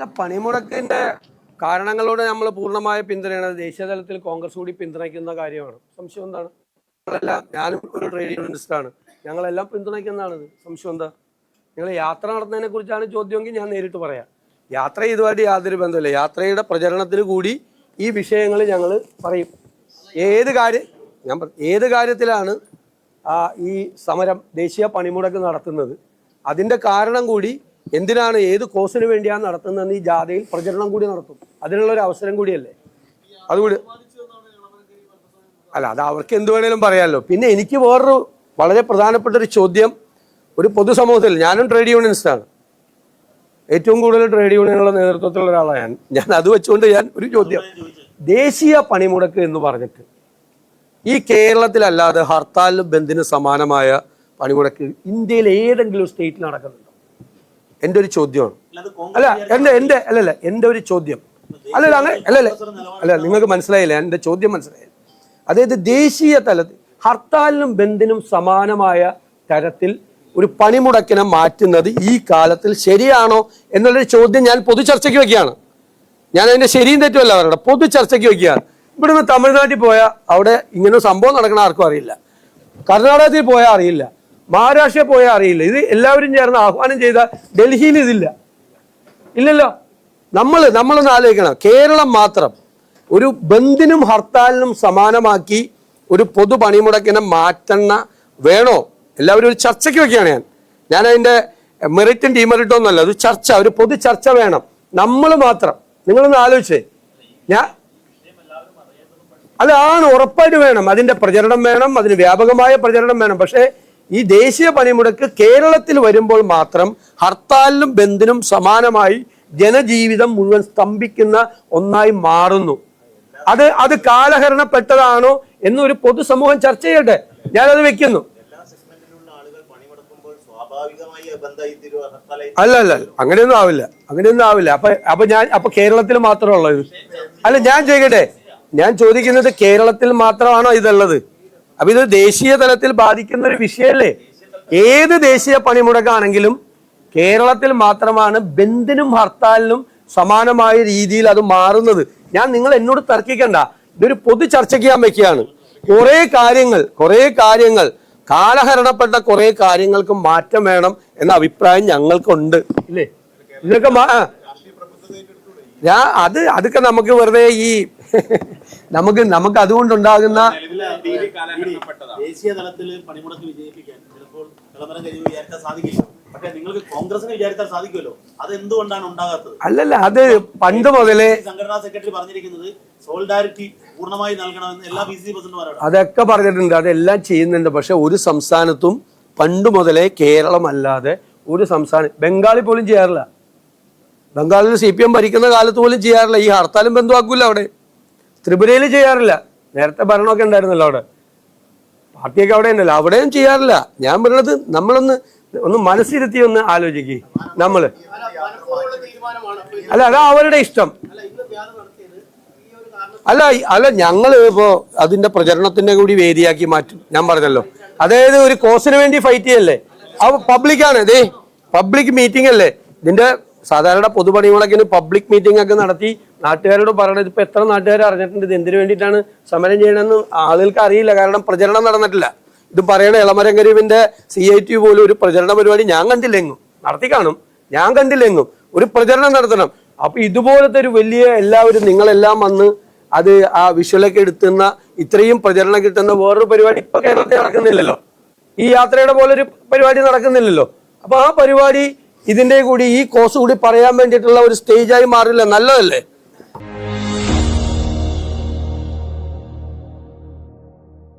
അല്ല, പണിമുടക്കിന്റെ കാരണങ്ങളോട് നമ്മൾ പൂർണ്ണമായ പിന്തുണയാണ്. ദേശീയ തലത്തിൽ കോൺഗ്രസ് കൂടി പിന്തുണയ്ക്കുന്ന കാര്യമാണ്. സംശയം എന്താണ്? ഞാനും ഒരു ട്രേഡ് യൂണിയനിസ്റ്റാണ്. ഞങ്ങളെല്ലാം പിന്തുണയ്ക്കുന്നതാണിത്. സംശയം എന്താ? നിങ്ങൾ യാത്ര നടത്തുന്നതിനെ കുറിച്ചാണ് ചോദ്യമെങ്കിൽ ഞാൻ നേരിട്ട് പറയാം. യാത്ര ഇതുമായിട്ട് യാതൊരു ബന്ധമില്ല. യാത്രയുടെ പ്രചരണത്തിന് കൂടി ഈ വിഷയങ്ങൾ ഞങ്ങൾ പറയും. ഏത് കാര്യത്തിലാണ് ഈ സമരം ദേശീയ പണിമുടക്ക് നടത്തുന്നത്, അതിൻ്റെ കാരണം കൂടി എന്തിനാണ്, ഏത് കോസിന് വേണ്ടിയാണ് നടത്തുന്നതെന്ന് ഈ ജാഥയിൽ പ്രചരണം കൂടി നടത്തും. അതിനുള്ളൊരു അവസരം കൂടിയല്ലേ. അതുകൂടി അല്ല, അത് അവർക്ക് എന്ത് വേണേലും പറയാമല്ലോ. പിന്നെ എനിക്ക് വേറൊരു വളരെ പ്രധാനപ്പെട്ട ഒരു ചോദ്യം, ഒരു പൊതുസമൂഹത്തിൽ, ഞാനും ട്രേഡ് യൂണിയനിസ്റ്റാണ്, ഏറ്റവും കൂടുതൽ ട്രേഡ് യൂണിയനുകളുടെ നേതൃത്വത്തിലുള്ള ഒരാളാണ് ഞാൻ. അത് വെച്ചുകൊണ്ട് ഞാൻ ഒരു ചോദ്യം, ദേശീയ പണിമുടക്ക് എന്ന് പറഞ്ഞിട്ട് ഈ കേരളത്തിലല്ലാതെ ഹർത്താലിനും ബന്ദിന് സമാനമായ പണിമുടക്ക് ഇന്ത്യയിൽ ഏതെങ്കിലും സ്റ്റേറ്റിൽ നടക്കുന്നുണ്ടോ? എൻ്റെ ഒരു ചോദ്യമാണ്. എൻ്റെ ഒരു ചോദ്യം. അല്ല നിങ്ങൾക്ക് മനസ്സിലായില്ല, എൻ്റെ ചോദ്യം മനസ്സിലായില്ല. അതായത് ദേശീയ തലത്തിൽ ഹർത്താലിനും ബന്ദിനും സമാനമായ തരത്തിൽ ഒരു പണിമുടക്കിനെ മാറ്റുന്നത് ഈ കാലത്തിൽ ശരിയാണോ എന്നുള്ളൊരു ചോദ്യം ഞാൻ പൊതു ചർച്ചയ്ക്ക് വയ്ക്കുകയാണ്. ഞാൻ അതിന്റെ ശരിയും തെറ്റുമല്ല അവരുടെ, പൊതു ചർച്ചയ്ക്ക് വയ്ക്കുകയാണ്. ഇവിടുന്ന് തമിഴ്നാട്ടിൽ പോയാൽ അവിടെ ഇങ്ങനെ സംഭവം നടക്കണ ആർക്കും അറിയില്ല, കർണാടകത്തിൽ പോയാൽ അറിയില്ല, മഹാരാഷ്ട്രയിൽ പോയാൽ അറിയില്ല. ഇത് എല്ലാവരും ചേർന്ന് ആഹ്വാനം ചെയ്ത ഡൽഹിയിൽ ഇതില്ല, ഇല്ലല്ലോ. നമ്മളൊന്ന് ആലോചിക്കണം, കേരളം മാത്രം ഒരു ബന്ദിനും ഹർത്താലിനും സമാനമാക്കി ഒരു പൊതു പണിമുടക്കിനെ മാറ്റണ വേണോ? എല്ലാവരും ഒരു ചർച്ചയ്ക്ക് വെക്കുകയാണ്. ഞാൻ അതിന്റെ മെറിറ്റും ഡിമെറിറ്റും ഒന്നല്ല, ഒരു ചർച്ച, ഒരു പൊതു ചർച്ച വേണം. നമ്മൾ മാത്രം, നിങ്ങളൊന്ന് ആലോചിച്ചേ. ആണ് ഉറപ്പായിട്ട് വേണം, അതിന്റെ പ്രചരണം വേണം, അതിന് വ്യാപകമായ പ്രചരണം വേണം. പക്ഷേ ഈ ദേശീയ പണിമുടക്ക് കേരളത്തിൽ വരുമ്പോൾ മാത്രം ഹർത്താലിനും ബന്ദിനും സമാനമായി ജനജീവിതം മുഴുവൻ സ്തംഭിക്കുന്ന ഒന്നായി മാറുന്നു. അത് കാലഹരണപ്പെട്ടതാണോ എന്നൊരു പൊതുസമൂഹം ചർച്ച ചെയ്യട്ടെ. ഞാനത് വെക്കുന്നു. അല്ല, അങ്ങനെയൊന്നും ആവില്ല. അപ്പൊ കേരളത്തിൽ മാത്രമുള്ള ഇത് അല്ല. ഞാൻ ചോദിക്കുന്നത് കേരളത്തിൽ മാത്രമാണോ ഇതുള്ളത്? അപ്പൊ ഇത് ദേശീയ തലത്തിൽ ബാധിക്കുന്ന ഒരു വിഷയമല്ലേ? ഏത് ദേശീയ പണിമുടക്കാണെങ്കിലും കേരളത്തിൽ മാത്രമാണ് ബന്ദിനും ഹർത്താലിനും സമാനമായ രീതിയിൽ അത് മാറുന്നത്. നിങ്ങൾ എന്നോട് തർക്കിക്കണ്ട, ഇതൊരു പൊതു ചർച്ചയ്ക്ക് ഞാൻ വെക്കുകയാണ്. കുറെ കാര്യങ്ങൾ കാലഹരണപ്പെട്ട കുറെ കാര്യങ്ങൾക്ക് മാറ്റം വേണം എന്ന അഭിപ്രായം ഞങ്ങൾക്കുണ്ട്, ഇല്ലേ? ഇതൊക്കെ അതൊക്കെ നമുക്ക് വെറുതെ ഈ നമുക്ക് അതുകൊണ്ടുണ്ടാകുന്ന ദേശീയ തലത്തിൽ പണിമുടക്ക് വിജയിപ്പിക്കാൻ ചിലപ്പോൾ സാധിക്കില്ല. പക്ഷേ നിങ്ങൾക്ക് കോൺഗ്രസിനെ വിചാരിച്ചാൽ സാധിക്കുമല്ലോ. അത് എന്തുകൊണ്ടാണ് ഉണ്ടാകാത്തത്? അല്ലല്ല, അത് പണ്ട് മുതലേ സംഘടനാ സെക്രട്ടറി പറഞ്ഞിരിക്കുന്നത് സോളിഡാരിറ്റി പൂർണ്ണമായി നൽകണമെന്ന് എല്ലാ BCC പ്രസിഡന്റുമാരോട് അതൊക്കെ പറഞ്ഞിട്ടുണ്ട്, അതെല്ലാം ചെയ്യുന്നുണ്ട്. പക്ഷെ ഒരു സംസ്ഥാനത്തും പണ്ട് മുതലേ കേരളമല്ലാതെ ഒരു സംസ്ഥാനം, ബംഗാളിൽ പോലും ചെയ്യാറില്ല. ബംഗാളിൽ CPM ഭരിക്കുന്ന കാലത്ത് പോലും ചെയ്യാറില്ല. ഈ ഹർത്താലും ബന്ധുവാക്കൂല അവിടെ. ത്രിപുരയിൽ ചെയ്യാറില്ല. നേരത്തെ ഭരണമൊക്കെ ഉണ്ടായിരുന്നല്ലോ അവിടെ, പാർട്ടിയൊക്കെ അവിടെ ഉണ്ടല്ലോ, അവിടെയും ചെയ്യാറില്ല. ഞാൻ പറയുന്നത് നമ്മളൊന്ന് മനസ്സിരുത്തി ഒന്ന് ആലോചിക്കുക. അതാ അവരുടെ ഇഷ്ടം. അല്ല ഞങ്ങൾ ഇപ്പോ അതിന്റെ പ്രചരണത്തിന്റെ കൂടി വേദിയാക്കി മാറ്റും. ഞാൻ പറഞ്ഞല്ലോ, അതായത് ഒരു കോസിന് വേണ്ടി ഫൈറ്റ് ചെയ്യല്ലേ, അത് പബ്ലിക്കാണ്. പബ്ലിക് മീറ്റിംഗ് അല്ലേ ഇതിന്റെ. സാധാരണ പൊതുപണിമുടക്കിന് പബ്ലിക് മീറ്റിംഗ് ഒക്കെ നടത്തി നാട്ടുകാരോട് പറയണത്. ഇപ്പൊ എത്ര നാട്ടുകാർ അറിഞ്ഞിട്ടുണ്ട് ഇത് എന്തിനു വേണ്ടിയിട്ടാണ് സമരം ചെയ്യണമെന്ന്? ആളുകൾക്ക് അറിയില്ല, കാരണം പ്രചരണം നടന്നിട്ടില്ല. ഇത് പറയണ എളമരം കരീമിന്റെ CIT പോലും ഒരു പ്രചരണ പരിപാടി ഞാൻ കണ്ടില്ലെങ്കും. നടത്തി കാണും, ഞാൻ കണ്ടില്ലെങ്കും. ഒരു പ്രചരണം നടത്തണം. അപ്പൊ ഇതുപോലത്തെ ഒരു വലിയ എല്ലാവരും നിങ്ങളെല്ലാം വന്ന് അത് ആ വിഷ്വലൊക്കെ എടുത്തുന്ന ഇത്രയും പ്രചരണം കിട്ടുന്ന വേറൊരു പരിപാടി ഇപ്പൊ കേരളത്തിൽ നടക്കുന്നില്ലല്ലോ. ഈ യാത്രയുടെ പോലെ ഒരു പരിപാടി നടക്കുന്നില്ലല്ലോ. അപ്പൊ ആ പരിപാടി ഇതിന്റെ കൂടി ഈ കോഴ്സ് കൂടി പറയാൻ വേണ്ടിയിട്ടുള്ള ഒരു സ്റ്റേജായി മാറില്ല. നല്ലതല്ലേ?